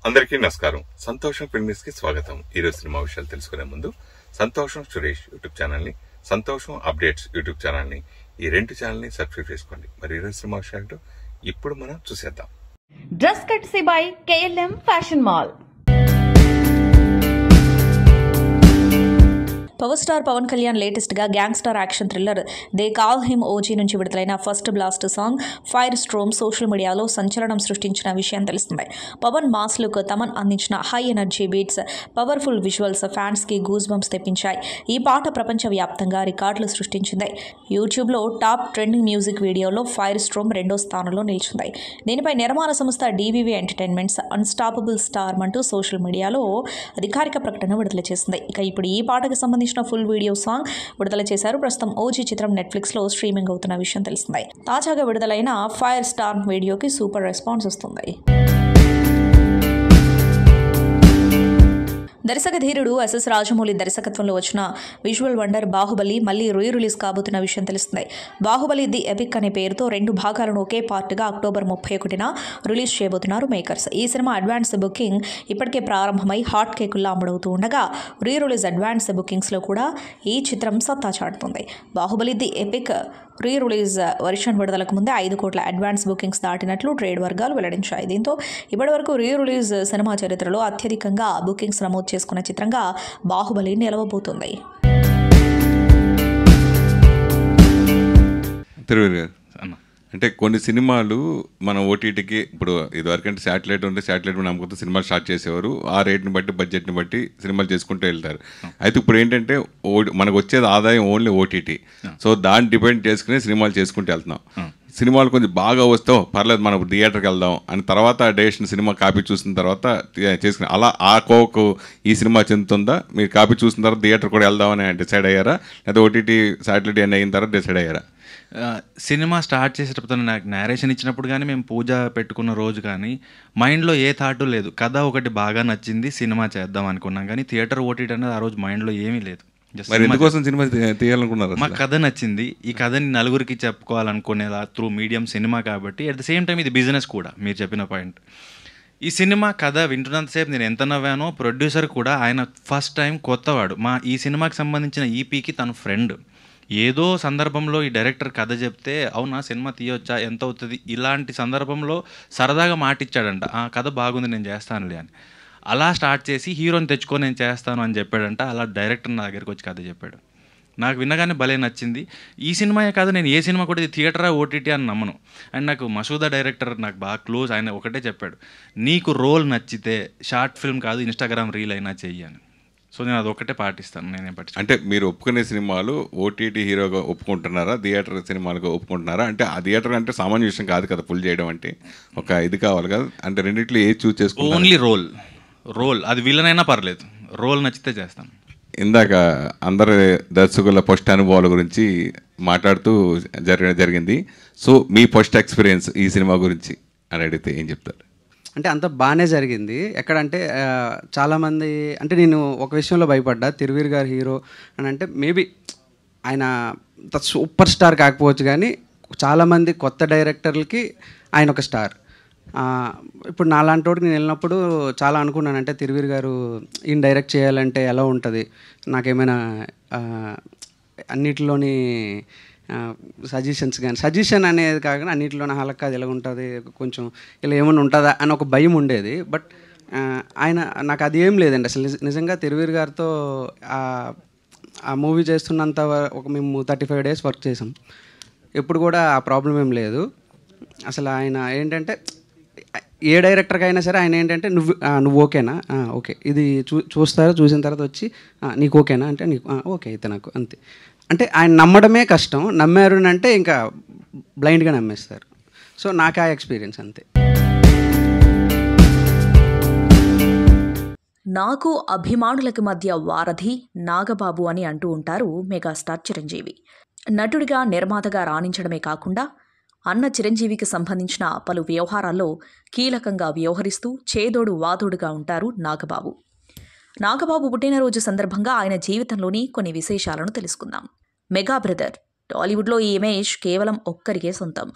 అందరికీ నమస్కారం. సంతోషం ఫిల్మ్స్ కి స్వాగతం. ఈరోజు సినిమా విషయాలు తెలుసుకునే ముందు సంతోషం సురేష్ యూట్యూబ్ ఛానల్ ని, సంతోషం అప్డేట్స్ యూట్యూబ్ ఛానల్ ని, ఈ రెండు ఛానల్ ని సబ్స్క్రైబ్ చేసుకోండి. మరి ఈరోజు సినిమా విషయాలు ఇప్పుడు మనం చూసేద్దాం. Dress courtesy by KLM fashion mall. Power star Pawan Kalyan latest గా gangster action thriller they call him OG నుంచి విడుదలైన first blast song fire storm social మీడియాలో సంచలనం సృష్టించిన విషయం తెలుస్తుంది. పవన్ మాస్ లుక్, తమన్ అందించిన high energy beats, powerful visuals fans కి గూస్ బంప్స్ తెప్పించాయి. ఈ పాట ప్రపంచవ్యాప్తంగా రికార్డులు సృష్టించింది. యూట్యూబ్ లో టాప్ ట్రెండింగ్ మ్యూజిక్ వీడియోలో ఫైర్ స్ట్రోమ్ 2వ స్థానంలో నిలిచింది. దీనిపై నిర్మాణ సంస్థ DVV ఎంటర్టైన్మెంట్స్ అన్స్టాపబుల్ స్టార్ అంటూ సోషల్ మీడియాలో అధికారిక ప్రకటన విడుదల చేసింది. ఇక ఇప్పుడు ఈ పాటకు సంబంధించిన ఫుల్ వీడియో సాంగ్ విడుదల చేశారు. ప్రస్తుతం ఓజీ చిత్రం నెట్ఫ్లిక్స్ లో స్ట్రీమింగ్ అవుతున్న విషయం తెలిసిందే. తాజాగా విడుదలైన ఫైర్ స్టార్ వీడియోకి సూపర్ రెస్పాన్స్ వస్తుంది. దర్శక ధీరుడు SS రాజమౌళి దర్శకత్వంలో వచ్చిన విజువల్ వండర్ బాహుబలి మళ్లీ రిలీజ్ కాబోతున్న విషయం తెలుస్తుంది. బాహుబలి ది ఎపిక్ అనే పేరుతో 2 భాగాలను ఒకే పార్ట్గా అక్టోబర్ 31న రిలీజ్ చేయబోతున్నారు మేకర్స్. ఈ సినిమా అడ్వాన్స్ బుకింగ్ ఇప్పటికే ప్రారంభమై హాట్ కేకుల్లా అమ్ముడవుతూ ఉండగా రిలీజ్ అడ్వాన్స్ బుకింగ్స్ లో కూడా ఈ చిత్రం సత్తా చాటుతుంది. Baahubali the epic release version విడుదలకు ముందే 5 కోట్ల అడ్వాన్స్ బుకింగ్స్ దాటినట్లు ట్రేడ్ వర్గాలు వెల్లడించాయి. దీంతో ఇప్పటివరకు రిలీజ్ సినిమా చరిత్రలో అత్యధికంగా బుకింగ్స్ నమోదు చేసుకున్న చిత్రంగా బాహుబలి నిలవబోతుంది. అంటే కొన్ని సినిమాలు మన ఓటీటీకి ఇప్పుడు ఇదివరకంటే శాటిలైట్ ఉంటే శాటిలైట్ నమ్ముకుంటూ సినిమాలు స్టార్ట్ చేసేవారు. ఆ రేట్ని బట్టి బడ్జెట్ని బట్టి సినిమాలు చేసుకుంటూ వెళ్తారు. అయితే ఇప్పుడు ఏంటంటే మనకు వచ్చేది ఆదాయం ఓన్లీ ఓటీటీ. సో దాన్ని డిపెండ్ చేసుకుని సినిమాలు చేసుకుంటూ వెళ్తున్నాం. సినిమాలు కొంచెం బాగా వస్తాం పర్లేదు మనం థియేటర్కి వెళ్దాం అని తర్వాత డైరెక్షన్ సినిమా కాపీ చూసిన తర్వాత చేసుకుని అలా ఆ కోకు ఈ సినిమా చెందుతుందా, మీరు కాపీ చూసిన తర్వాత థియేటర్ కూడా వెళ్దామని డిసైడ్ అయ్యారా, లేదా ఓటీటీ శాటిలైట్ అన్నీ అయిన తర్వాత డిసైడ్ అయ్యారా? సినిమా స్టార్ట్ చేసేటప్పుడు నాకు నేరేషన్ ఇచ్చినప్పుడు కానీ మేము పూజ పెట్టుకున్న రోజు కానీ మైండ్లో ఏ థాటు లేదు. కథ ఒకటి బాగా నచ్చింది, సినిమా చేద్దాం అనుకున్నాం. కానీ థియేటర్ ఓటీటీ అనేది ఆ రోజు మైండ్లో ఏమీ లేదు. ఎందుకోసం సినిమా తీయాలనుకున్నారు? మాకు కథ నచ్చింది, ఈ కథని నలుగురికి చెప్పుకోవాలనుకునేలా త్రూ మీడియం సినిమా కాబట్టి. అట్ ద సేమ్ టైం ఇది బిజినెస్ కూడా. మీరు చెప్పిన పాయింట్, ఈ సినిమా కథ వింటున్నంతసేపు నేను ఎంత నవ్వానో. ప్రొడ్యూసర్ కూడా ఆయన ఫస్ట్ టైం కొత్తవాడు. ఈ సినిమాకి సంబంధించిన ఈపీకి తన ఫ్రెండ్ ఏదో సందర్భంలో ఈ డైరెక్టర్ కథ చెప్తే అవునా సినిమా తీయొచ్చా ఎంత అవుతుంది ఇలాంటి సందర్భంలో సరదాగా మాటిచ్చాడంట, ఆ కథ బాగుంది నేను చేస్తానులే అని. అలా స్టార్ట్ చేసి హీరోని తెచ్చుకొని నేను చేస్తాను అని చెప్పాడంట. అలా డైరెక్టర్ నా దగ్గరికి వచ్చి కథ చెప్పాడు. నాకు విన్నగానే భలే నచ్చింది. ఈ సినిమాయే కాదు, నేను ఏ సినిమా కూడా ఇది థియేటరా ఓటీటీ అని నమ్మను. అండ్ నాకు మసూదా డైరెక్టర్ నాకు బాగా క్లోజ్. ఆయన ఒకటే చెప్పాడు, నీకు రోల్ నచ్చితే షార్ట్ ఫిల్మ్ కాదు ఇన్స్టాగ్రామ్ రీల్ అయినా చెయ్యి అని. సో నేను అదొక్కటే పాటిస్తాను. నేనేం పాటిస్తాను అంటే మీరు ఒప్పుకునే సినిమాలు ఓటీటీ హీరోగా ఒప్పుకుంటున్నారా, థియేటర్ సినిమాలుగా ఒప్పుకుంటున్నారా? అంటే ఆ థియేటర్ అంటే సామాన్య విషయం కాదు కదా, ఫుల్ చేయడం అంటే ఒక ఇది కావాలి కదా. అంటే రెండిట్లో ఏది చూస్ చేసుకో. ఓన్లీ రోల్ అది విలన్ అయినా పర్లేదు, రోల్ నచ్చితే చేస్తాను. ఇందాక అందరి దర్శకుల ఫస్ట్ అనుభవాల గురించి మాట్లాడుతూ జరిగింది. సో మీ ఫస్ట్ ఎక్స్పీరియన్స్ ఈ సినిమా గురించి అని అడిగితే ఏం చెప్తారు? అంటే అంత బాగానే జరిగింది. ఎక్కడంటే చాలామంది అంటే నేను ఒక విషయంలో భయపడ్డా, తిరువీర్ గారు హీరో అని అంటే మేబీ ఆయన సూపర్ స్టార్ కాకపోవచ్చు కానీ చాలామంది కొత్త డైరెక్టర్లకి ఆయన ఒక స్టార్. ఇప్పుడు నాలాంటి వాడికి నేను వెళ్ళినప్పుడు చాలా అనుకున్నాను, అంటే తిరువీర్ గారు ఈయన డైరెక్ట్ చేయాలంటే ఎలా ఉంటుంది, నాకేమైనా అన్నిటిలోని సజెషన్ అనేది కాకుండా అన్నింటిలోనే హలక్క అది ఎలా ఉంటుంది, కొంచెం ఇలా ఏమైనా ఉంటుందా అని ఒక భయం ఉండేది. బట్ ఆయన నాకు అది ఏం లేదండి అసలు. నిజంగా తిరువీర్ గారితో ఆ మూవీ చేస్తున్నంత ఒక మేము 35 days వర్క్ చేసాం. ఎప్పుడు కూడా ఆ ప్రాబ్లం ఏం లేదు అసలు. ఆయన ఏంటంటే ఏ డైరెక్టర్కి అయినా సరే ఆయన ఏంటంటే నువ్వు ఓకేనా, ఓకే ఇది చూసిన తర్వాత వచ్చి నీకు ఓకేనా అంటే నీకు ఓకే అయితే నాకు అంతే. అంటే ఆయన నమ్మడమే కష్టం, నమ్మారు అంటే ఇంకా బ్లైండ్గా నమ్మేస్తారు. సో నాకు ఆ ఎక్స్పీరియన్స్ అంతే. నాకు అభిమానులకి మధ్య వారధి నాగబాబు అని అంటూ ఉంటారు మెగాస్టార్ చిరంజీవి. నటుడిగా నిర్మాతగా రాణించడమే కాకుండా అన్న చిరంజీవికి సంబంధించిన పలు వ్యవహారాల్లో కీలకంగా వ్యవహరిస్తూ చేదోడు వాదోడుగా ఉంటారు నాగబాబు. నాగబాబు పుట్టినరోజు సందర్భంగా ఆయన జీవితంలోని కొన్ని విశేషాలను తెలుసుకుందాం. Mega brother. టాలీవుడ్లో ఈ ఇమేజ్ కేవలం ఒక్కరికే సొంతం.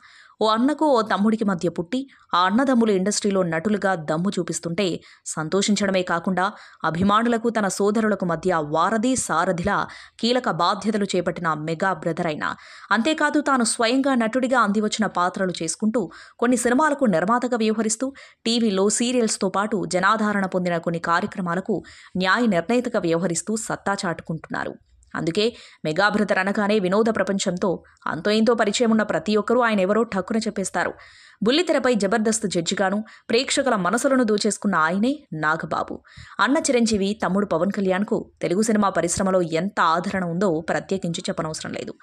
ఓ అన్నకు ఓ తమ్ముడికి మధ్య పుట్టి ఆ అన్నదమ్ములు ఇండస్ట్రీలో నటులుగా దమ్ము చూపిస్తుంటే సంతోషించడమే కాకుండా అభిమానులకు తన సోదరులకు మధ్య వారధి సారథిలా కీలక బాధ్యతలు చేపట్టిన మెగా బ్రదర్ అయినా, అంతేకాదు తాను స్వయంగా నటుడిగా అందివచ్చిన పాత్రలు చేసుకుంటూ కొన్ని సినిమాలకు నిర్మాతగా వ్యవహరిస్తూ టీవీలో సీరియల్స్తో పాటు జనాదరణ పొందిన కొన్ని కార్యక్రమాలకు న్యాయ నిర్ణేతగా వ్యవహరిస్తూ సత్తా చాటుకుంటున్నారు. అందుకే మెగా బ్రదర్ అనగానే వినోద ప్రపంచంతో అంతో ఇంతో పరిచయం ఉన్న ప్రతి ఒక్కరూ ఆయన ఎవరో ఠక్కున చెప్పేస్తారు. బుల్లితెరపై జబర్దస్త్ జడ్జిగాను ప్రేక్షకుల మనసులను దోచేసుకున్న ఆయనే నాగబాబు. అన్న చిరంజీవి, తమ్ముడు పవన్ కళ్యాణ్కు తెలుగు సినిమా పరిశ్రమలో ఎంత ఆదరణ ఉందో ప్రత్యేకించి చెప్పనవసరం లేదు.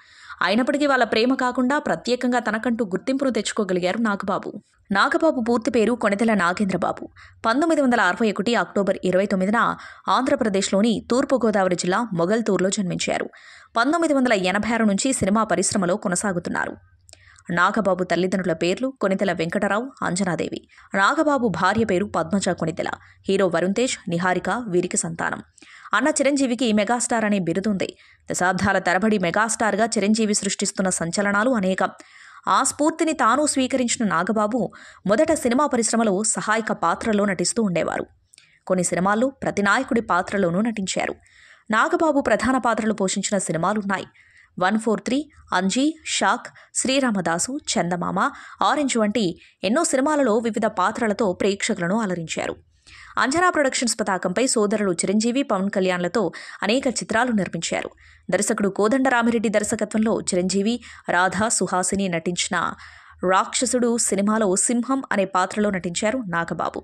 అయినప్పటికీ వాళ్ళ ప్రేమ కాకుండా ప్రత్యేకంగా తనకంటూ గుర్తింపును తెచ్చుకోగలిగారు నాగబాబు. నాగబాబు పూర్తి పేరు కొణిదెల నాగేంద్రబాబు. 1961 అక్టోబర్ 29న ఆంధ్రప్రదేశ్లోని తూర్పుగోదావరి జిల్లా మొగల్తూరులో జన్మించారు. 1986 నుంచి సినిమా పరిశ్రమలో కొనసాగుతున్నారు. నాగబాబు తల్లిదండ్రుల పేర్లు కొణిదెల వెంకటరావు, అంజనాదేవి. నాగబాబు భార్య పేరు పద్మజ కొణిదెల. హీరో వరుణ్ తేజ్, నిహారిక వీరికి సంతానం. అన్న చిరంజీవికి మెగాస్టార్ అనే బిరుదుంది. దశాబ్దాల తరబడి మెగాస్టార్గా చిరంజీవి సృష్టిస్తున్న సంచలనాలు అనేకం. ఆ స్ఫూర్తిని తాను స్వీకరించిన నాగబాబు మొదట సినిమా పరిశ్రమలో సహాయక పాత్రలో నటిస్తూ ఉండేవారు. కొన్ని సినిమాల్లో ప్రతినాయకుడి పాత్రలోనూ నటించారు. నాగబాబు ప్రధాన పాత్రలు పోషించిన సినిమాలున్నాయి. 143, అంజీ, షాక్, శ్రీరామదాసు, చందమామ, ఆరెంజ్ వంటి ఎన్నో సినిమాలలో వివిధ పాత్రలతో ప్రేక్షకులను అలరించారు. అంజనా ప్రొడక్షన్స్ పతాకంపై సోదరులు చిరంజీవి, పవన్ కళ్యాణ్లతో అనేక చిత్రాలు నిర్మించారు. దర్శకుడు కోదండరామిరెడ్డి దర్శకత్వంలో చిరంజీవి, రాధా, సుహాసిని నటించిన రాక్షసుడు సినిమాలో సింహం అనే పాత్రలో నటించారు నాగబాబు.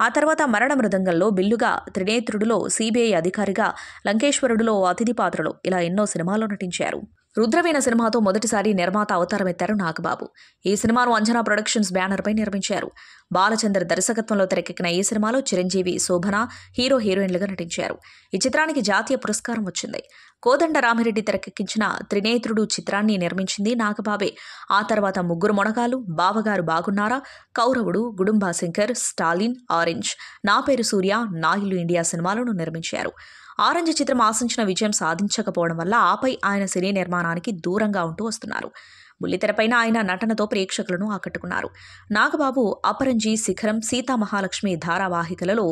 ఆ తర్వాత మరణ మృదంగంలో బిల్లుగా, త్రినేత్రుడిలో సిబిఐ అధికారిగా, లంకేశ్వరుడిలో అతిథి పాత్రలో ఇలా ఎన్నో సినిమాల్లో నటించారు. రుద్రవీణ సినిమాతో మొదటిసారి నిర్మాత అవతారం ఎత్తారు నాగబాబు. ఈ సినిమాను అంజనా ప్రొడక్షన్స్ బ్యానర్పై నిర్మించారు. బాలచంద్ర దర్శకత్వంలో తెరకెక్కిన ఈ సినిమాలో చిరంజీవి, శోభన హీరోయిన్లుగా నటించారు. ఈ చిత్రానికి జాతీయ పురస్కారం వచ్చింది. కోదండరామిరెడ్డి తెరకెక్కించిన త్రినేత్రుడు చిత్రాన్ని నిర్మించింది నాగబాబే. ఆ తర్వాత ముగ్గురు మొనగాలు, బావగారు బాగున్నారా, కౌరవుడు, గుడుంబాశంకర్, స్టాలిన్, ఆరెంజ్, నా పేరు సూర్య, నా ఇల్లు ఇండియా సినిమాలను నిర్మించారు. ఆరెంజ్ చిత్రం ఆశించిన విజయం సాధించకపోవడం వల్ల ఆపై ఆయన సినీ నిర్మాణానికి దూరంగా ఉంటూ వస్తున్నారు. బుల్లితెరపైన ఆయన నటనతో ప్రేక్షకులను ఆకట్టుకున్నారు. నాగబాబు అపరంజి, శిఖరం, సీతామహాలక్ష్మి ధారావాహికలలో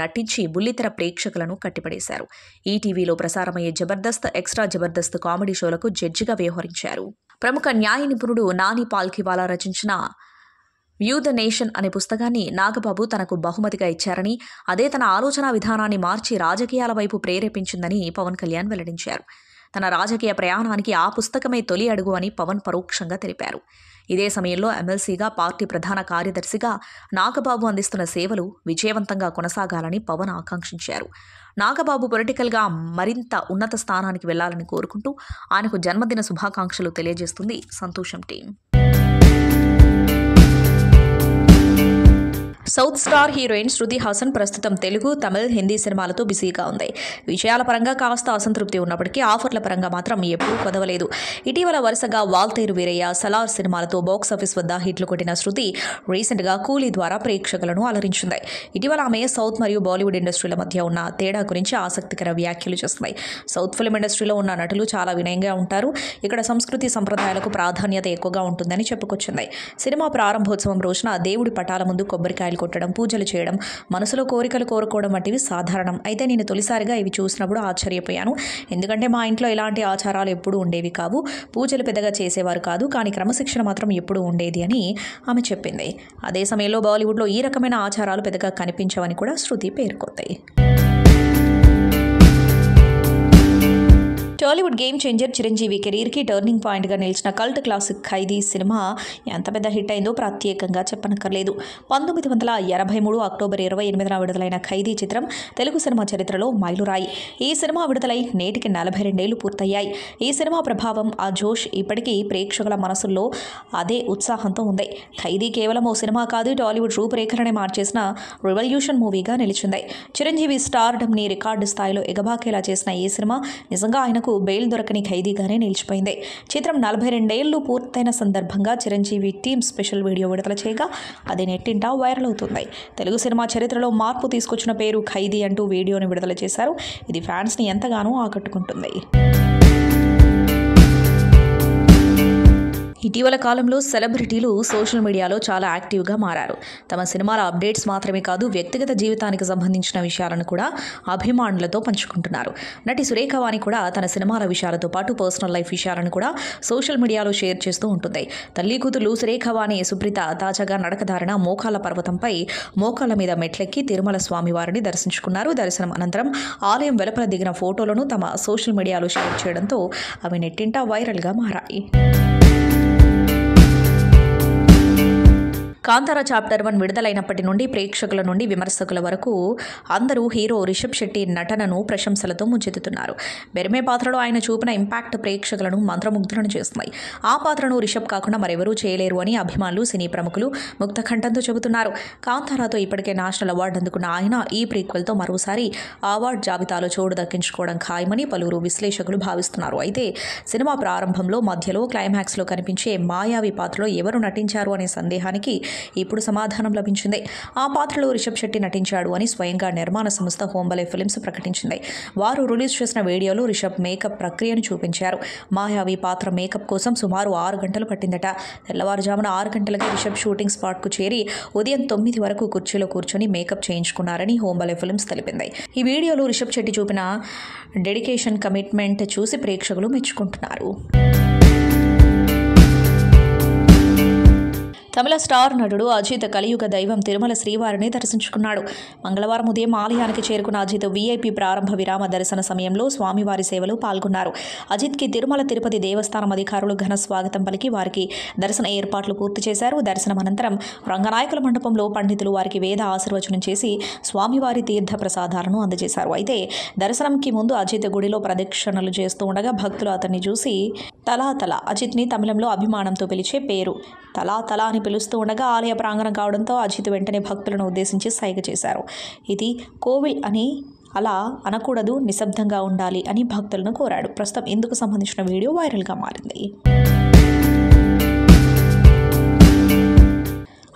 నటించి బుల్లితెర ప్రేక్షకులను కట్టిపడేశారు. ఈటీవీలో ప్రసారమయ్యే జబర్దస్త్, ఎక్స్ట్రా జబర్దస్త్ కామెడీ షోలకు జడ్జిగా వ్యవహరించారు. ప్రముఖ న్యాయ నిపుణుడు నాని పాల్కివాలా రచించిన వ్యూ ద నేషన్ అనే పుస్తకాన్ని నాగబాబు తనకు బహుమతిగా ఇచ్చారని, అదే తన ఆలోచన విధానాన్ని మార్చి రాజకీయాల వైపు ప్రేరేపించిందని పవన్ కళ్యాణ్ వెల్లడించారు. తన రాజకీయ ప్రయాణానికి ఆ పుస్తకమే తొలి అడుగు అని పవన్ పరోక్షంగా తెలిపారు. ఇదే సమయంలో ఎమ్మెల్సీగా, పార్టీ ప్రధాన కార్యదర్శిగా నాగబాబు అందిస్తున్న సేవలు విజయవంతంగా కొనసాగాలని పవన్ ఆకాంక్షించారు. నాగబాబు పొలిటికల్గా మరింత ఉన్నత స్థానానికి వెళ్లాలని కోరుకుంటూ ఆయనకు జన్మదిన శుభాకాంక్షలు తెలియజేస్తుంది సంతోషం team. South star heroine Shruti Haasan ప్రస్తుతం తెలుగు, తమిళ్, హిందీ సినిమాలతో బిజీగా ఉంది. విజయాల పరంగా కాస్త అసంతృప్తి ఉన్నప్పటికీ ఆఫర్ల పరంగా మాత్రం ఎప్పుడూ కొదవలేదు. ఇటీవల వరుసగా వాల్తేరు వీరయ్య, సలార్ సినిమాలతో బాక్సాఫీస్ వద్ద హిట్లు కొట్టిన శృతి రీసెంట్గా కూలీ ద్వారా ప్రేక్షకులను అలరించింది. ఇటీవల ఆమె సౌత్ మరియు బాలీవుడ్ ఇండస్ట్రీల మధ్య ఉన్న తేడా గురించి ఆసక్తికర వ్యాఖ్యలు చేస్తుంది. సౌత్ ఫిల్మ్ ఇండస్ట్రీలో ఉన్న నటులు చాలా వినయంగా ఉంటారు, ఇక్కడ సంస్కృతి సంప్రదాయాలకు ప్రాధాన్యత ఎక్కువగా ఉంటుందని చెప్పుకొచ్చింది. సినిమా ప్రారంభోత్సవం రోజున దేవుడి పటాల ముందు కొబ్బరికాయలు కొట్టడం, పూజలు చేయడం, మనసులో కోరికలు కోరుకోవడం వంటివి సాధారణం. అయితే నేను తొలిసారిగా ఇవి చూసినప్పుడు ఆశ్చర్యపోయాను. ఎందుకంటే మా ఇంట్లో ఇలాంటి ఆచారాలు ఎప్పుడూ ఉండేవి కావు, పూజలు పెద్దగా చేసేవారు కాదు, కానీ క్రమశిక్షణ మాత్రం ఎప్పుడూ ఉండేది అని ఆమె చెప్పింది. అదే సమయంలో బాలీవుడ్లో ఈ రకమైన ఆచారాలు పెద్దగా కనిపించవని కూడా శృతి పేర్కొంది. టాలీవుడ్ గేమ్ చేంజర్ చిరంజీవి కెరీర్కి టర్నింగ్ పాయింట్గా నిలిచిన కల్ట్ క్లాసిక్ ఖైదీ సినిమా ఎంత పెద్ద హిట్ అయిందో ప్రత్యేకంగా చెప్పనక్కర్లేదు. 1983 అక్టోబర్ 28న విడుదలైన ఖైదీ చిత్రం తెలుగు సినిమా చరిత్రలో మైలురాయి. ఈ సినిమా విడుదలై నేటికి 42 ఏళ్లు పూర్తయ్యాయి. ఈ సినిమా ప్రభావం, ఆ జోష్ ఇప్పటికీ ప్రేక్షకుల మనసుల్లో అదే ఉత్సాహంతో ఉంది. ఖైదీ కేవలం ఓ సినిమా కాదు, టాలీవుడ్ రూపురేఖలనే మార్చేసిన రెవల్యూషన్ మూవీగా నిలిచింది. చిరంజీవి స్టార్డమ్ని రికార్డు స్థాయిలో ఎగబాకేలా చేసిన ఈ సినిమా నిజంగా ఆయనకు బెయిల్ దొరకని ఖైదీగానే నిలిచిపోయింది. చిత్రం 42 ఏళ్లు పూర్తయిన సందర్భంగా చిరంజీవి టీం స్పెషల్ వీడియో విడుదల చేయగా అది నెట్టింటా వైరల్ అవుతుంది. తెలుగు సినిమా చరిత్రలో మార్పు తీసుకొచ్చిన పేరు ఖైదీ అంటూ వీడియోని విడుదల చేశారు. ఇది ఫ్యాన్స్ని ఎంతగానో ఆకట్టుకుంటుంది. ఇటీవల కాలంలో సెలబ్రిటీలు సోషల్ మీడియాలో చాలా యాక్టివ్గా మారారు. తమ సినిమాల అప్డేట్స్ మాత్రమే కాదు, వ్యక్తిగత జీవితానికి సంబంధించిన విషయాలను కూడా అభిమానులతో పంచుకుంటున్నారు. నటి సురేఖ వాణి కూడా తన సినిమాల విషయాలతో పాటు పర్సనల్ లైఫ్ విషయాలను కూడా సోషల్ మీడియాలో షేర్ చేస్తూ ఉంటుంది. తల్లి కూతురు సురేఖ వాణి, సుప్రీత తాజాగా నడకదారిన మోకాళ్ళ పర్వతంపై మోకాళ్ళ మీద మెట్లెక్కి తిరుమల స్వామి వారిని దర్శించుకున్నారు. దర్శనం అనంతరం ఆలయం వెలుపల దిగిన ఫోటోలను తమ సోషల్ మీడియాలో షేర్ చేయడంతో అవి నెట్టింట వైరల్గా మారాయి. కాంతారా చాప్టర్ 1 విడుదలైనప్పటి నుండి ప్రేక్షకుల నుండి విమర్శకుల వరకు అందరూ హీరో రిషబ్ శెట్టి నటనను ప్రశంసలతో ముంచెత్తుతున్నారు. బెర్మే పాత్రలో ఆయన చూపిన ఇంపాక్ట్ ప్రేక్షకులను మంత్రముగ్ధులను చేస్తున్నాయి. ఆ పాత్రను రిషబ్ కాకుండా మరెవరూ చేయలేరు అని అభిమానులు, సినీ ప్రముఖులు ముక్తకంఠంతో చెబుతున్నారు. కాంతారాతో ఇప్పటికే నేషనల్ అవార్డు అందుకున్న ఆయన ఈ ప్రీక్వెల్తో మరోసారి అవార్డు జాబితాలో చోటు దక్కించుకోవడం ఖాయమని పలువురు విశ్లేషకులు భావిస్తున్నారు. అయితే సినిమా ప్రారంభంలో, మధ్యలో, క్లైమాక్స్లో కనిపించే మాయావి పాత్రలో ఎవరు నటించారు అనే సందేహానికి ఇప్పుడు సమాధానం లభించింది. ఆ పాత్రలో రిషబ్ శెట్టి నటించాడు అని స్వయంగా నిర్మాణ సంస్థ హోంబలే ఫిల్మ్స్ ప్రకటించింది. వారు రిలీజ్ చేసిన వీడియోలో రిషబ్ మేకప్ ప్రక్రియను చూపించారు. మాయావి పాత్ర మేకప్ కోసం సుమారు 6 గంటలు పట్టిందట. తెల్లవారుజామున 6 గంటలకి రిషబ్ షూటింగ్ స్పాట్కు చేరి ఉదయం 9 వరకు కుర్చీలో కూర్చొని మేకప్ చేయించుకున్నారని హోంబలే ఫిల్మ్స్ తెలిపింది. ఈ వీడియోలో రిషబ్ శెట్టి చూపిన డెడికేషన్, కమిట్మెంట్ చూసి ప్రేక్షకులు మెచ్చుకుంటున్నారు. తమిళ స్టార్ నటుడు అజిత్ కలియుగ దైవం తిరుమల శ్రీవారిని దర్శించుకున్నాడు. మంగళవారం ఉదయం ఆలయానికి చేరుకున్న అజిత్ వీఐపీ ప్రారంభ విరామ దర్శన సమయంలో స్వామివారి సేవలో పాల్గొన్నారు. అజిత్కి తిరుమల తిరుపతి దేవస్థానం అధికారులు ఘన స్వాగతం పలికి వారికి దర్శన ఏర్పాట్లు పూర్తి చేశారు. దర్శనం అనంతరం రంగనాయకుల మండపంలో పండితులు వారికి వేద ఆశీర్వచనం చేసి స్వామివారి తీర్థ ప్రసాదాలను అందజేశారు. అయితే దర్శనంకి ముందు అజిత్ గుడిలో ప్రదక్షిణలు చేస్తూ ఉండగా భక్తులు అతన్ని చూసి తలా తలా, అజిత్ని తమిళంలో అభిమానంతో పిలిచే పేరు తలా తలా అని పిలుస్తూ ఉండగా ఆలయ ప్రాంగణం కావడంతో అజిత్ వెంటనే భక్తులను ఉద్దేశించి సైగ చేశారు. ఇది కోవిల్ అని అలా అనకూడదు, నిశ్శబ్దంగా ఉండాలి అని భక్తులను కోరాడు. ప్రస్తుతం ఇందుకు సంబంధించిన వీడియో వైరల్గా మారింది.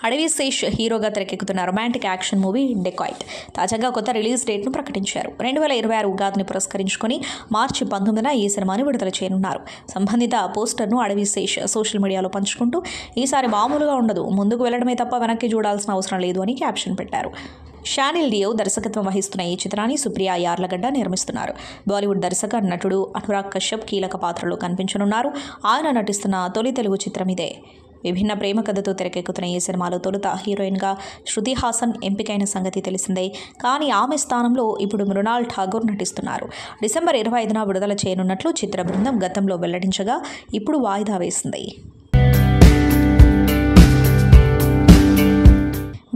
అడవి శేష్ హీరోగా తెరకెక్కుతున్న రొమాంటిక్ యాక్షన్ మూవీ డెకాయిట్ తాజాగా కొత్త రిలీజ్ డేట్ను ప్రకటించారు. 2026 ఉగాదిని పురస్కరించుకొని మార్చి 19న ఈ సినిమాని విడుదల చేయనున్నారు. సంబంధిత పోస్టర్ను అడవి శేష్ సోషల్ మీడియాలో పంచుకుంటూ ఈసారి మామూలుగా ఉండదు, ముందుకు వెళ్లడమే తప్ప వెనక్కి చూడాల్సిన అవసరం లేదు అని క్యాప్షన్ పెట్టారు. షానిల్ డియో దర్శకత్వం వహిస్తున్న ఈ చిత్రాన్ని సుప్రియా యార్లగడ్డ నిర్మిస్తున్నారు. బాలీవుడ్ దర్శక నటుడు అనురాగ్ కశ్యప్ కీలక పాత్రలో కనిపించనున్నారు. ఆయన నటిస్తున్న తొలి తెలుగు చిత్రం ఇదే. విభిన్న ప్రేమ కథతో తెరకెక్కుతున్న ఈ సినిమాలో తొలుత హీరోయిన్గా శృతి హాసన్ ఎంపికైన సంగతి తెలిసిందే. కానీ ఆమె స్థానంలో ఇప్పుడు మృణాల్ ఠాగూర్ నటిస్తున్నారు. డిసెంబర్ 25న విడుదల చేయనున్నట్లు చిత్ర బృందం గతంలో వెల్లడించగా ఇప్పుడు వాయిదా వేసింది.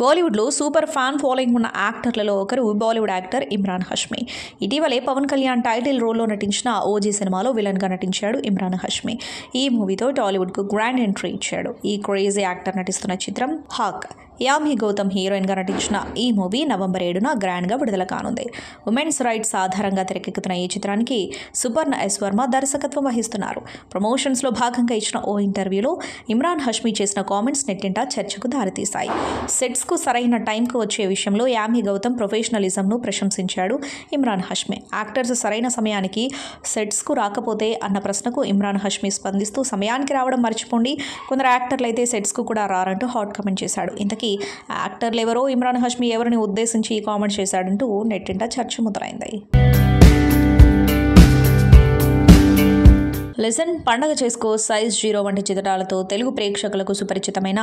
బాలీవుడ్లో సూపర్ ఫ్యాన్ ఫాలోయింగ్ ఉన్న యాక్టర్లలో ఒకరు బాలీవుడ్ యాక్టర్ ఇమ్రాన్ హష్మీ. ఇటీవలే పవన్ కళ్యాణ్ టైటిల్ రోల్లో నటించిన ఓజీ సినిమాలో విలన్గా నటించాడు ఇమ్రాన్ హష్మీ. ఈ మూవీతో టాలీవుడ్కు గ్రాండ్ ఎంట్రీ ఇచ్చాడు. ఈ క్రేజీ యాక్టర్ నటిస్తున్న చిత్రం హాక్. యామి గౌతమ్ హీరోయిన్గా నటించిన ఈ మూవీ నవంబర్ 7న గ్రాండ్గా విడుదల కానుంది. ఉమెన్స్ రైట్స్ ఆధారంగా తెరకెక్కుతున్న ఈ చిత్రానికి సుపర్ణ ఎస్ వర్మ దర్శకత్వం వహిస్తున్నారు. ప్రమోషన్స్లో భాగంగా ఇచ్చిన ఓ ఇంటర్వ్యూలో ఇమ్రాన్ హష్మీ చేసిన కామెంట్స్ నెట్టింట చర్చకు దారితీశాయి. సెట్స్కు సరైన టైంకు వచ్చే విషయంలో యామి గౌతమ్ ప్రొఫెషనలిజంను ప్రశంసించాడు ఇమ్రాన్ హష్మీ. యాక్టర్స్ సరైన సమయానికి సెట్స్కు రాకపోతే అన్న ప్రశ్నకు ఇమ్రాన్ హష్మీ స్పందిస్తూ సమయానికి రావడం మర్చిపోండి, కొందరు యాక్టర్లు అయితే సెట్స్కు కూడా రారంటూ హాట్ కామెంట్ చేశాడు. ఇంతకీ యాక్టర్లు ఎవరో, ఇమ్రాన్ హష్మీ ఎవరిని ఉద్దేశించి ఈ కామెంట్ చేశాడంటూ నెట్టింట చర్చ మొదలైంది. లెసన్, పండగ చేసుకో, సైజ్ 0 వంటి చిత్రాలతో తెలుగు ప్రేక్షకులకు సుపరిచితమైన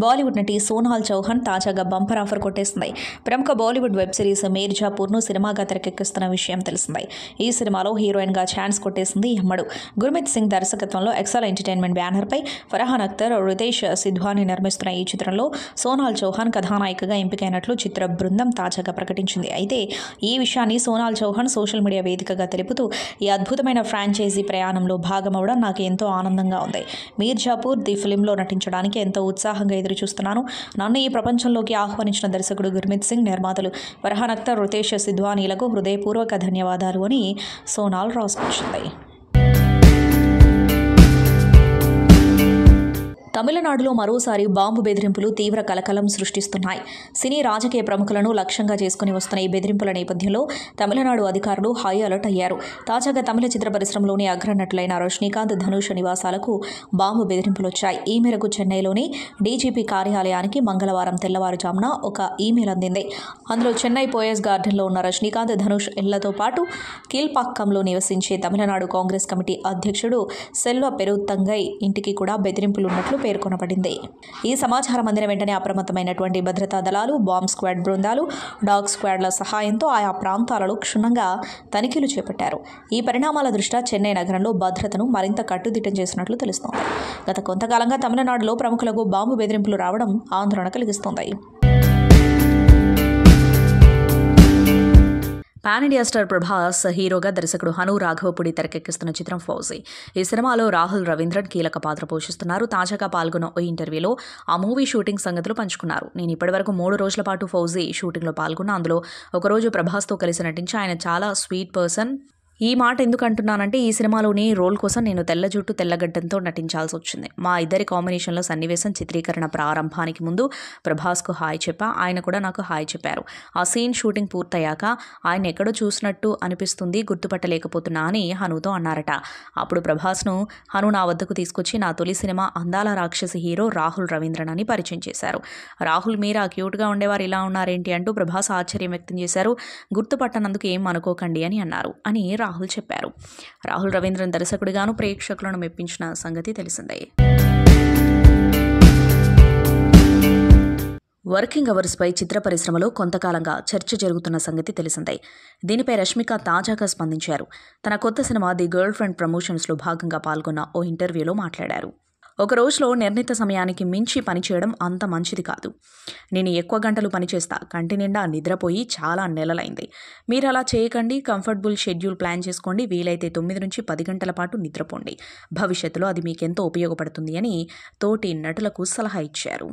బాలీవుడ్ నటి సోనాల్ చౌహాన్ తాజాగా బంపర్ ఆఫర్ కొట్టేసింది. ప్రముఖ బాలీవుడ్ వెబ్ సిరీస్ మీర్జాపూర్ను సినిమాగా తెరకెక్కిస్తున్న విషయం తెలిసిందే. ఈ సినిమాలో హీరోయిన్గా ఛాన్స్ కొట్టేసింది అమ్మడు. గుర్మిత్ సింగ్ దర్శకత్వంలో ఎక్సెల్ ఎంటర్టైన్మెంట్ బ్యానర్పై ఫర్హాన్ అఖ్తర్, రితేష్ సిద్వాని నిర్మిస్తున్న ఈ చిత్రంలో సోనాల్ చౌహాన్ కథానాయికగా ఎంపికైనట్లు చిత్ర బృందం తాజాగా ప్రకటించింది. అయితే ఈ విషయాన్ని సోనాల్ చౌహాన్ సోషల్ మీడియా వేదికగా తెలుపుతూ ఈ అద్భుతమైన ఫ్రాంచైజీ ప్రయాణంలో భాగమవడం నాకు ఎంతో ఆనందంగా ఉంది. మీర్జాపూర్ ది ఫిలింలో నటించడానికి ఎంతో ఉత్సాహంగా ఎదురు చూస్తున్నాను. నన్ను ఈ ప్రపంచంలోకి ఆహ్వానించిన దర్శకుడు గుర్మిత్ సింగ్, నిర్మాతలు ఫర్హాన్ అఖ్తర్, రితేష్ సిద్వానీలకు హృదయపూర్వక ధన్యవాదాలు అని సోనాల్ రాసుకొచ్చింది. తమిళనాడులో మరోసారి బాంబు బెదిరింపులు తీవ్ర కలకలం సృష్టిస్తున్నాయి. సినీ రాజకీయ ప్రముఖులను లక్ష్యంగా చేసుకుని వస్తున్న ఈ బెదిరింపుల నేపథ్యంలో తమిళనాడు అధికారులు హై అలర్ట్ అయ్యారు. తాజాగా తమిళ చిత్ర పరిశ్రమలోని అగ్రనటులైన రజనీకాంత్, ధనుష్ నివాసాలకు బాంబు బెదిరింపులు వచ్చాయి. ఈ మేరకు చెన్నైలోని డీజీపీ కార్యాలయానికి మంగళవారం తెల్లవారుజామున ఒక ఈమెయిల్ అందింది. అందులో చెన్నై పోయస్ గార్డెన్లో ఉన్న రజనీకాంత్, ధనుష్ ఇళ్లతో పాటు కీల్పాక్కంలో నివసించే తమిళనాడు కాంగ్రెస్ కమిటీ అధ్యక్షుడు సెల్వ పెరుత్తంగై ఇంటికి కూడా బెదిరింపులున్నట్లు పేర్కొనబడింది. ఈ సమాచారం అందిన వెంటనే అప్రమత్తమైనటువంటి భద్రతా దళాలు, బాంబ్ స్క్వాడ్ బృందాలు, డాగ్ స్క్వాడ్ల సహాయంతో ఆయా ప్రాంతాలలో క్షుణ్ణంగా తనిఖీలు చేపట్టారు. ఈ పరిణామాల దృష్ట్యా చెన్నై నగరంలో భద్రతను మరింత కట్టుదిట్టం చేసినట్లు తెలుస్తోంది. గత కొంతకాలంగా తమిళనాడులో ప్రముఖులకు బాంబు బెదిరింపులు రావడం ఆందోళన కలిగిస్తోంది. పాన్ ఇండియా స్టార్ ప్రభాస్ హీరోగా దర్శకుడు హను రాఘవపుడి తెరకెక్కిస్తున్న చిత్రం ఫౌజీ. ఈ సినిమాలో రాహుల్ రవీంద్రన్ కీలక పాత్ర పోషిస్తున్నారు. తాజాగా పాల్గొన్న ఓ ఇంటర్వ్యూలో ఆ మూవీ షూటింగ్ సంగతులు పంచుకున్నారు. నేను ఇప్పటివరకు 3 రోజుల పాటు ఫౌజీ షూటింగ్లో పాల్గొన్నా. అందులో ఒకరోజు ప్రభాస్తో కలిసి నటించి ఆయన చాలా స్వీట్ పర్సన్. ఈ మాట ఎందుకు అంటున్నానంటే ఈ సినిమాలోని రోల్ కోసం నేను తెల్ల జుట్టు తెల్లగడ్డంతో నటించాల్సి వచ్చింది. మా ఇద్దరి కాంబినేషన్లో సన్నివేశం చిత్రీకరణ ప్రారంభానికి ముందు ప్రభాస్కు హాయ్ చెప్పా, ఆయన కూడా నాకు హాయ్ చెప్పారు. ఆ సీన్ షూటింగ్ పూర్తయ్యాక ఆయన ఎక్కడో చూసినట్టు అనిపిస్తుంది, గుర్తుపట్టలేకపోతున్నా అని హనుతో అన్నారట. అప్పుడు ప్రభాస్ను హను నా వద్దకు తీసుకొచ్చి నా తొలి సినిమా అందాల రాక్షసి హీరో రాహుల్ రవీంద్రన్ అని పరిచయం చేశారు. రాహుల్ మీరా క్యూట్గా ఉండేవారు, ఇలా ఉన్నారేంటి అంటూ ప్రభాస్ ఆశ్చర్యం వ్యక్తం చేశారు. గుర్తుపట్టనందుకు ఏం అనుకోకండి అని అన్నారు అని రాహుల్ చెప్పారు. రాహుల్ రవీంద్రన్ దర్శకుడిగాను ప్రేక్షకులను మెప్పించిన సంగతి తెలిసిందే. వర్కింగ్ అవర్స్పై చిత్ర పరిశ్రమలో కొంతకాలంగా చర్చ జరుగుతున్న సంగతి తెలిసిందే. దీనిపై రష్మిక తాజాగా స్పందించారు. తన కొత్త సినిమా ది గర్ల్ ఫ్రెండ్ ప్రమోషన్స్లో భాగంగా పాల్గొన్న ఓ ఇంటర్వ్యూలో మాట్లాడారు. ఒక రోజులో నిర్ణీత సమయానికి మించి పనిచేయడం అంత మంచిది కాదు. నేను ఎక్కువ గంటలు పనిచేస్తా, కంటి నిండా నిద్రపోయి చాలా నెలలైంది. మీరు అలా చేయకండి, కంఫర్టబుల్ షెడ్యూల్ ప్లాన్ చేసుకోండి, వీలైతే 9 నుంచి 10 గంటల పాటు నిద్రపోండి. భవిష్యత్తులో అది మీకెంతో ఉపయోగపడుతుంది అని తోటి నటులకు సలహా ఇచ్చారు.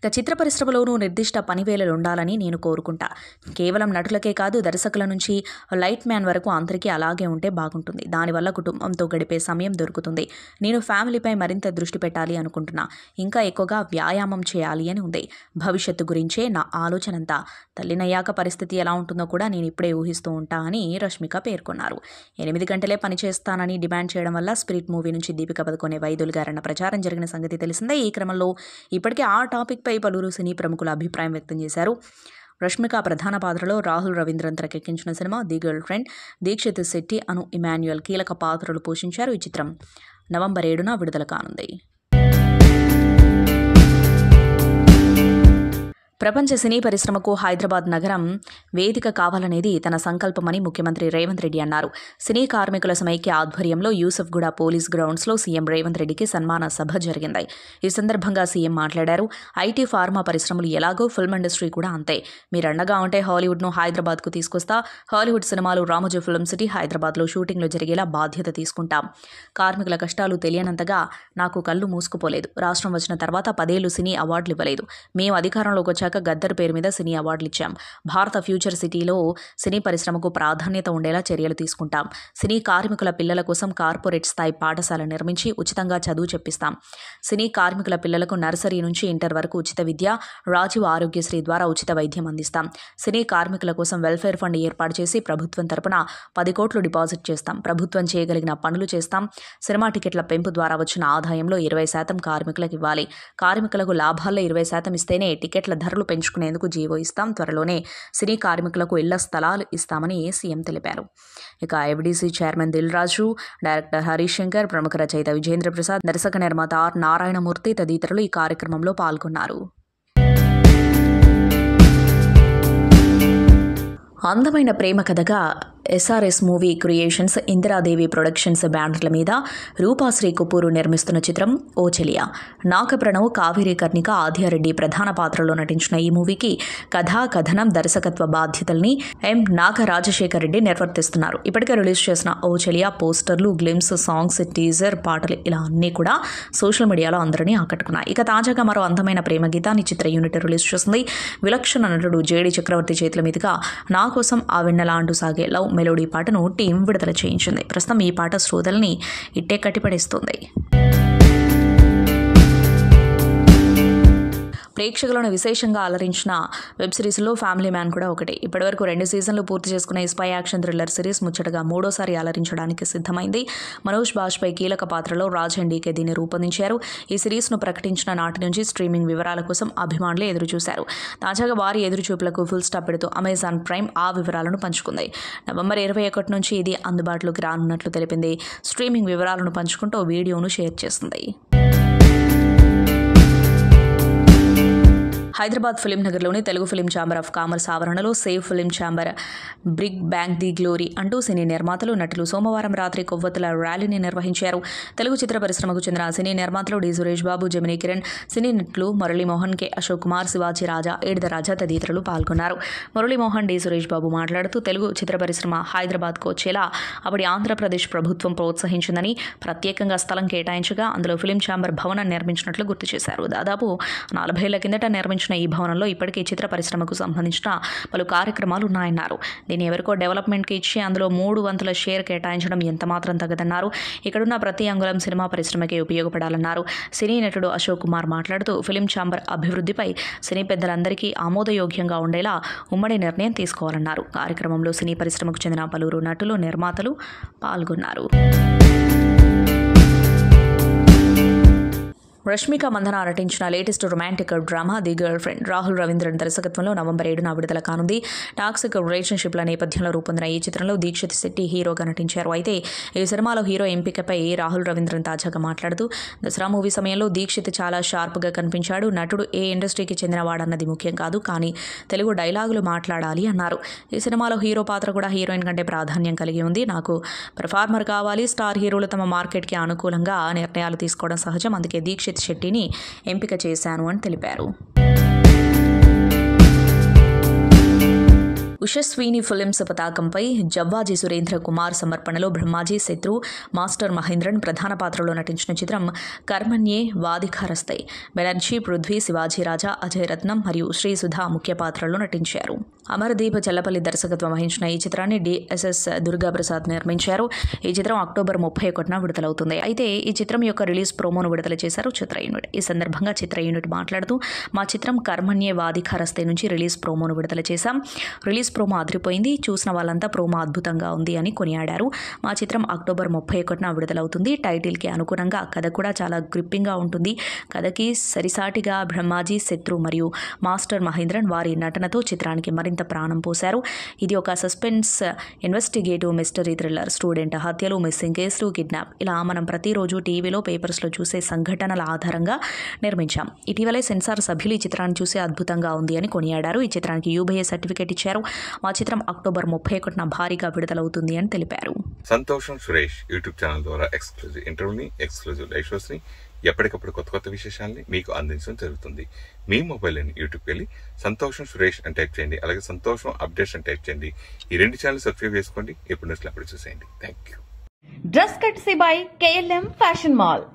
ఇక చిత్ర పరిశ్రమలోనూ నిర్దిష్ట పనివేళలు ఉండాలని నేను కోరుకుంటా. కేవలం నటులకే కాదు, దర్శకుల నుంచి లైట్ మ్యాన్ వరకు అందరికీ అలాగే ఉంటే బాగుంటుంది. దానివల్ల కుటుంబంతో గడిపే సమయం దొరుకుతుంది. నేను ఫ్యామిలీపై మరింత దృష్టి పెట్టాలి అనుకుంటున్నా. ఇంకా ఎక్కువగా వ్యాయామం చేయాలి అని ఉంది. భవిష్యత్తు గురించే నా ఆలోచనంతా. తల్లినయ్యాక పరిస్థితి ఎలా ఉంటుందో కూడా నేను ఇప్పుడే ఊహిస్తూ ఉంటా అని రష్మిక పేర్కొన్నారు. 8 గంటలే పనిచేస్తానని డిమాండ్ చేయడం వల్ల స్పిరిట్ మూవీ నుంచి దీపిక పదుకొనే వైదొలిగారన్న ప్రచారం జరిగిన సంగతి తెలిసిందే. ఈ క్రమంలో ఇప్పటికే ఆ టాపిక్ పలువురు సినీ ప్రముఖుల అభిప్రాయం వ్యక్తం చేశారు. రష్మిక ప్రధాన పాత్రలో రాహుల్ రవీంద్రన్ తెరకెక్కించిన cinema the girlfriend. Dikshit Shetty, Anu Emmanuel కీలక పాత్రలు పోషించారు. ఈ చిత్రం నవంబర్ 7న విడుదల కానుంది. ప్రపంచ సినీ పరిశ్రమకు హైదరాబాద్ నగరం వేదిక కావాలనేది తన సంకల్పమని ముఖ్యమంత్రి రేవంత్ రెడ్డి అన్నారు. సినీ కార్మికుల సమైక్య ఆధ్వర్యంలో యూసఫ్గూడ పోలీస్ గ్రౌండ్స్లో సీఎం రేవంత్ రెడ్డికి సన్మాన సభ జరిగింది. ఈ సందర్భంగా సీఎం మాట్లాడారు. ఐటీ, ఫార్మా పరిశ్రమలు ఎలాగో ఫిల్మ్ ఇండస్ట్రీ కూడా అంతే. మీరు అండగా ఉంటే హాలీవుడ్ను హైదరాబాద్కు తీసుకొస్తా. హాలీవుడ్ సినిమాలు రామోజీ ఫిల్మ్ సిటీ హైదరాబాద్లో షూటింగ్లు జరిగేలా బాధ్యత తీసుకుంటాం. కార్మికుల కష్టాలు తెలియనంతగా నాకు కళ్ళు మూసుకుపోలేదు. రాష్ట్రం వచ్చిన తర్వాత 10 ఏళ్లు సినీ అవార్డులు ఇవ్వలేదు. మేము అధికారంలోకి వచ్చాక గద్దర్ పేరు మీద సినీ అవార్డులు ఇచ్చాం. భారత ఫ్యూచర్ సిటీలో సినీ పరిశ్రమకు ప్రాధాన్యత ఉండేలా చర్యలు తీసుకుంటాం. సినీ కార్మికుల పిల్లల కోసం కార్పొరేట్ స్థాయి పాఠశాల నిర్మించి ఉచితంగా చదువు చెప్పిస్తాం. సినీ కార్మికుల పిల్లలకు నర్సరీ నుంచి ఇంటర్ వరకు ఉచిత విద్య, రాజీవ్ ఆరోగ్యశ్రీ ద్వారా ఉచిత వైద్యం అందిస్తాం. సినీ కార్మికుల కోసం వెల్ఫేర్ ఫండ్ ఏర్పాటు చేసి ప్రభుత్వం తరపున 10 కోట్లు డిపాజిట్ చేస్తాం. ప్రభుత్వం చేయగలిగిన పనులు చేస్తాం. సినిమా టికెట్ల పెంపు ద్వారా వచ్చిన ఆదాయంలో 20% కార్మికులకు ఇవ్వాలి. కార్మికులకు లాభాల్లో 20% ఇస్తేనే టికెట్ల ధరలు పెంచుకునేందుకు జీవో ఇస్తాం. త్వరలోనే సినీ కార్మికులకు ఇళ్ల స్థలాలు ఇస్తామని సీఎం తెలిపారు. ఇక FDC chairman Dil Raju, director Harish Shankar, ప్రముఖ రచయిత విజేంద్ర ప్రసాద్, దర్శక నిర్మాత ఆర్ నారాయణమూర్తి తదితరులు ఈ కార్యక్రమంలో పాల్గొన్నారు. అందమైన ప్రేమ కథగా SRS movie creations, Indiradevi productions బ్యానర్ల మీద రూపాశ్రీ కపూర్ నిర్మిస్తున్న చిత్రం ఓ చెలియా. నాగప్రణవ్, కావేరీ కర్ణిక, ఆద్యారెడ్డి ప్రధాన పాత్రలో నటించిన ఈ మూవీకి కథా, కథనం, దర్శకత్వ బాధ్యతల్ని ఎం నాగ రాజశేఖర్ రెడ్డి నిర్వర్తిస్తున్నారు. ఇప్పటికే రిలీజ్ చేసిన ఓ చెలియా పోస్టర్లు, గ్లిమ్స్, సాంగ్స్, టీజర్, పాటలు ఇలా అన్నీ కూడా సోషల్ మీడియాలో అందరినీ ఆకట్టుకున్నాయి. ఇక తాజాగా మరో అందమైన ప్రేమ గీతాన్ని చిత్ర యూనిట్ రిలీజ్ చేసింది. విలక్షణ నటుడు జేడి చక్రవర్తి చేతుల మీదుగా నా కోసం ఆ వెన్నెల అంటూ సాగే లవ్ మెలోడీ పాటను టీం విడుదల చేయించింది. ప్రస్తుతం ఈ పాట శ్రోతల్ని ఇట్టే కట్టిపడేస్తుంది. ప్రేక్షకులను విశేషంగా అలరించిన వెబ్ సిరీస్లో ఫ్యామిలీ మ్యాన్ కూడా ఒకటి. ఇప్పటివరకు 2 సీజన్లు పూర్తి చేసుకున్న ఈ స్పై యాక్షన్ థ్రిల్లర్ సిరీస్ ముచ్చటగా 3వ అలరించడానికి సిద్ధమైంది. మనోజ్ బాజ్పేయి కీలక పాత్రలో రాజ్ అండ్ డీకే దీన్ని రూపొందించారు. ఈ సిరీస్ను ప్రకటించిన నాటి నుంచి స్ట్రీమింగ్ వివరాల కోసం అభిమానులు ఎదురుచూశారు. తాజాగా వారి ఎదురుచూపులకు ఫుల్ స్టాప్ పెడుతూ అమెజాన్ ప్రైమ్ ఆ వివరాలను పంచుకుంది. నవంబర్ 21 నుంచి ఇది అందుబాటులోకి రానున్నట్లు తెలిపింది. స్ట్రీమింగ్ వివరాలను పంచుకుంటూ వీడియోను షేర్ చేస్తుంది. హైదరాబాద్ ఫిలిం నగర్లోని Telugu film chamber of commerce ఆవరణలో save film chamber bring back the glory అంటూ సినీ నిర్మాతలు, నటులు సోమవారం రాత్రి కొవ్వొత్తుల ర్యాలీని నిర్వహించారు. తెలుగు చిత్ర పరిశ్రమకు చెందిన సినీ నిర్మాతలు డి సురేష్ బాబు, జమినీ కిరణ్, సినీ నటులు మురళీమోహన్, కె అశోక్ కుమార్, శివాజీ రాజా, ఏడిద రాజా తదితరులు పాల్గొన్నారు. మురళీమోహన్, డి సురేష్ బాబు మాట్లాడుతూ తెలుగు చిత్ర పరిశ్రమ హైదరాబాద్కు వచ్చేలా అప్పటి ఆంధ్రప్రదేశ్ ప్రభుత్వం ప్రోత్సహించిందని, ప్రత్యేకంగా స్థలం కేటాయించగా అందులో ఫిలిం ఛాంబర్ భవనం నిర్మించినట్లు గుర్తు చేశారు. దాదాపు 40 ఏళ్ల కిందట నిర్మించిన ఈ భవనంలో ఇప్పటికీ చిత్ర పరిశ్రమకు సంబంధించిన పలు కార్యక్రమాలు ఉన్నాయన్నారు. దీన్ని ఎవరికో డెవలప్మెంట్కి ఇచ్చి అందులో 3/4 షేర్ కేటాయించడం ఎంతమాత్రం తగదన్నారు. ఇక్కడున్న ప్రతి అంగుళం సినిమా పరిశ్రమకే ఉపయోగపడాలన్నారు. సినీ నటుడు అశోక్ కుమార్ మాట్లాడుతూ ఫిలిం ఛాంబర్ అభివృద్ధిపై సినీ పెద్దలందరికీ ఆమోదయోగ్యంగా ఉండేలా ఉమ్మడి నిర్ణయం తీసుకోవాలన్నారు. కార్యక్రమంలో సినీ పరిశ్రమకు చెందిన పలువురు నటులు, నిర్మాతలు పాల్గొన్నారు. రష్మిక మందన నటించిన latest romantic drama the girl friend Rahul Ravindran దర్శకత్వంలో నవంబర్ 7న విడుదల కానుంది. టాక్సిక్ రిలేషన్షిప్ల నేపథ్యంలో రూపొందిన ఈ చిత్రంలో దీక్షిత్ శెట్టి హీరోగా నటించారు. అయితే ఈ సినిమాలో హీరో ఎంపికపై రాహుల్ రవీంద్రన్ తాజాగా మాట్లాడుతూ దసరా మూవీ సమయంలో దీక్షిత్ చాలా షార్ప్గా కనిపించాడు. నటుడు ఏ ఇండస్ట్రీకి చెందినవాడన్నది ముఖ్యం కాదు, కానీ తెలుగు డైలాగులు మాట్లాడాలి అన్నారు. ఈ సినిమాలో హీరో పాత్ర కూడా హీరోయిన్ కంటే ప్రాధాన్యం కలిగి ఉంది. నాకు పెర్ఫార్మర్ కావాలి. స్టార్ హీరోలు తమ మార్కెట్కి అనుకూలంగా నిర్ణయాలు తీసుకోవడం సహజం. అందుకే దీక్షిత్ శెట్టిని ఎంపిక చేశాను అని తెలిపారు. ఉషస్విని ఫిలిమ్స్ పతాకంపై జవ్వాజీ సురేంద్ర కుమార్ సమర్పణలో బ్రహ్మాజీ, శత్రు, మాస్టర్ మహేంద్రన్ ప్రధాన పాత్రలో నటించిన చిత్రం కర్మణ్యే వాధికారస్తై. బెనర్జీ, పృథ్వీ, శివాజీ రాజా, అజయ్ రత్నం మరియు శ్రీ సుధా ముఖ్య పాత్రల్లో నటించారు. అమర్దీప్ చల్లపల్లి దర్శకత్వం వహించిన ఈ చిత్రాన్ని డిఎస్ఎస్ దుర్గాప్రసాద్ నిర్మించారు. ఈ చిత్రం అక్టోబర్ 31న విడుదలవుతుంది. అయితే ఈ చిత్రం యొక్క రిలీజ్ ప్రోమోను విడుదల చేశారు చిత్ర యూనిట్. ఈ సందర్భంగా చిత్ర యూనిట్ మాట్లాడుతూ, మా చిత్రం కర్మణ్యే వాధికారస్తై నుంచి రిలీజ్ ప్రోమోను విడుదల చేశాం. రిలీజ్ ప్రోమో అదిరిపోయింది. చూసిన వాళ్ళంతా ప్రోమో అద్భుతంగా ఉంది అని కొనియాడారు. మా చిత్రం అక్టోబర్ 31న విడుదలవుతుంది. టైటిల్కి అనుగుణంగా కథ కూడా చాలా గ్రిప్పింగ్గా ఉంటుంది. కథకి సరిసాటిగా బ్రహ్మాజీ, శత్రు మరియు మాస్టర్ మహేంద్రన్ వారి నటనతో చిత్రానికి మరింత ప్రాణం పోశారు. ఇది ఒక suspense investigative mystery thriller. Student హత్యలు, మిస్సింగ్ కేసులు, కిడ్నాప్ ఇలా మనం ప్రతిరోజు టీవీలో, పేపర్స్లో చూసే సంఘటనల ఆధారంగా నిర్మించాం. ఇటీవలే సెన్సార్ సభ్యులు ఈ చిత్రాన్ని చూసి అద్భుతంగా ఉంది అని కొనియాడారు. ఈ చిత్రానికి UBA సర్టిఫికేట్ ఇచ్చారు. మా చిత్రం అక్టోబర్ 31న భారీగా విడుదలవుతుంది అని తెలిపారు. సంతోషం సురేష్ యూట్యూబ్ ఛానల్ ద్వారా ఎక్స్క్లూజివ్ ఇంటర్వ్యూని, ఎక్స్క్లూజివ్ లైవ్ షోస్ని, ఎప్పటికప్పుడు కొత్త విశేషాలని మీకు అందించడం జరుగుతుంది. మీ మొబైల్ని యూట్యూబ్కి వెళ్ళి సంతోషం సురేష్ అని టైప్ చేయండి. అలాగే సంతోషం అప్డేట్స్ అని టైప్ చేయండి. ఈ 2 ఛానల్ సబ్స్క్రైబ్ చేసుకోండి. ఎప్పుడు అప్పుడు చూసేయండి. Thank you. Dress courtesy by KLM fashion mall.